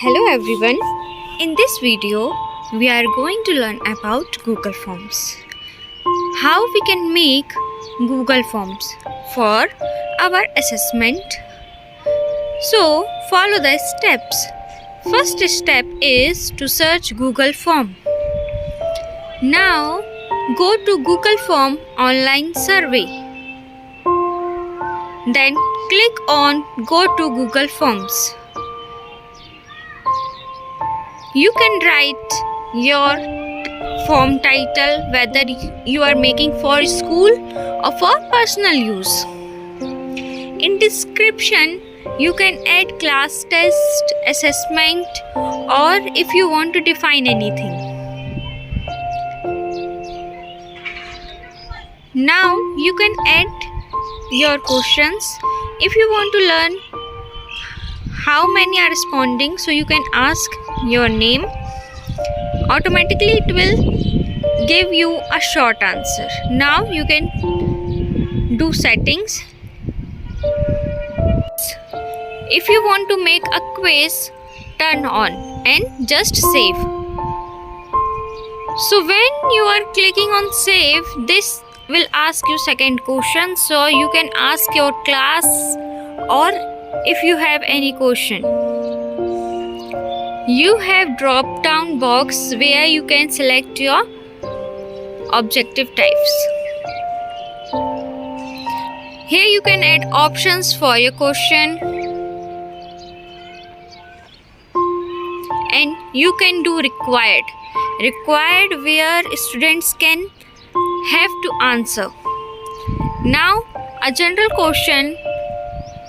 Hello everyone. In this video, we are going to learn about Google Forms. How we can make Google Forms for our assessment. So, follow the steps. First step is to search Google Form. Now, go to Google Form online survey. Then click on Go to Google Forms. You can write your form title, whether you are making for school or for personal use. In description, you can add class test, assessment, or if you want to define anything. Now you can add your questions. If you want to learn how many are responding, so you can ask your name. Automatically it will give you a short answer. Now you can do settings. If you want to make a quiz, turn on and just save. So when you are clicking on save, this will ask you second question, so you can ask your class or if you have any question. You have drop down box where you can select your objective types. Here you can add options for your question and you can do required where students can have to answer. Now a general question,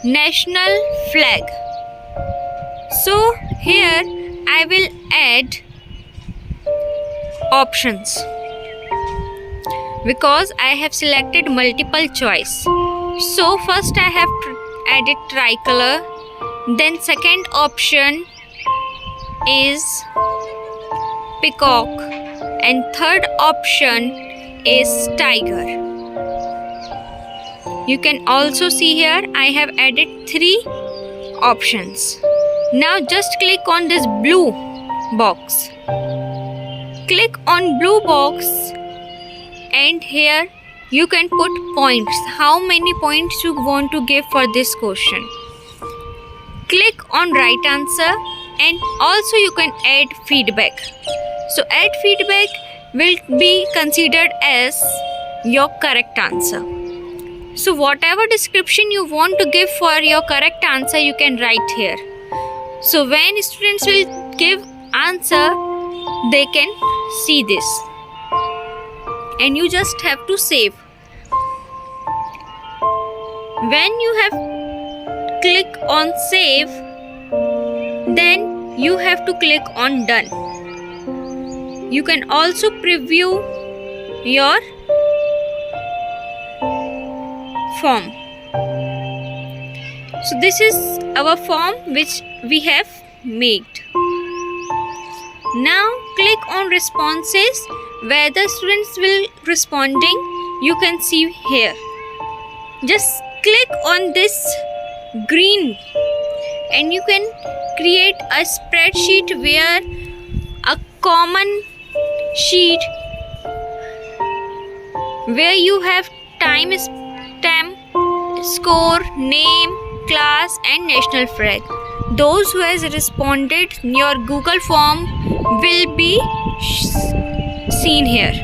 national flag. So here I will add options because I have selected multiple choice. So first I have added tricolor, then second option is peacock and third option is tiger. You can also see here I have added 3 options. Now just click on this blue box. Click on blue box and here you can put points. How many points you want to give for this question. Click on right answer and also you can add feedback. So add feedback will be considered as your correct answer. So whatever description you want to give for your correct answer, you can write here. So when students will give answer, they can see this. And you just have to save. When you have click on save, then you have to click on done. You can also preview your form. So this is our form which we have made. Now click on responses where the students will responding. You can see here. Just click on this green and you can create a spreadsheet where a common sheet where you have time stamp, score, name, class and national flag. Those who has responded your Google form will be seen here.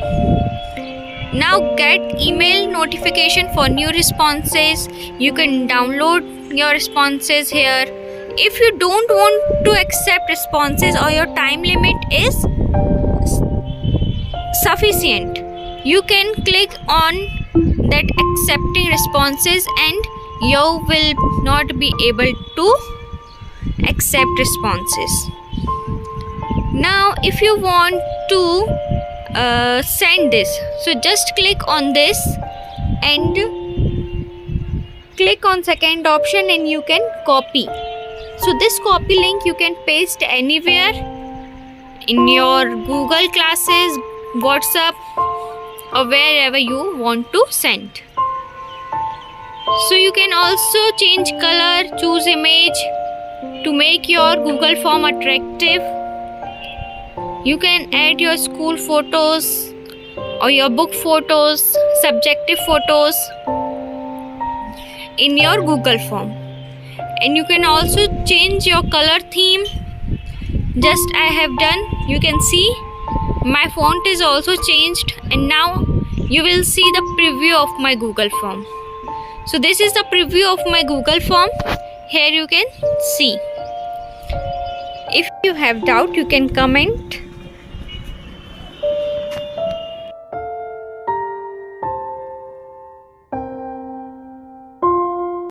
Now get email notification for new responses. You can download your responses here. If you don't want to accept responses or your time limit is sufficient, you can click on that accepting responses and you will not be able to accept responses. Now if you want to send this, so just click on this and click on second option and you can copy. So this copy link you can paste anywhere in your Google classes, WhatsApp or wherever you want to send. So you can also change color, choose image to make your Google form attractive. You can add your school photos or your book photos, subjective photos in your Google form. And you can also change your color theme. Just I have done. You can see my font is also changed, and now you will see the preview of my Google form. So this is the preview of my Google form. Here you can see. If you have doubt, you can comment.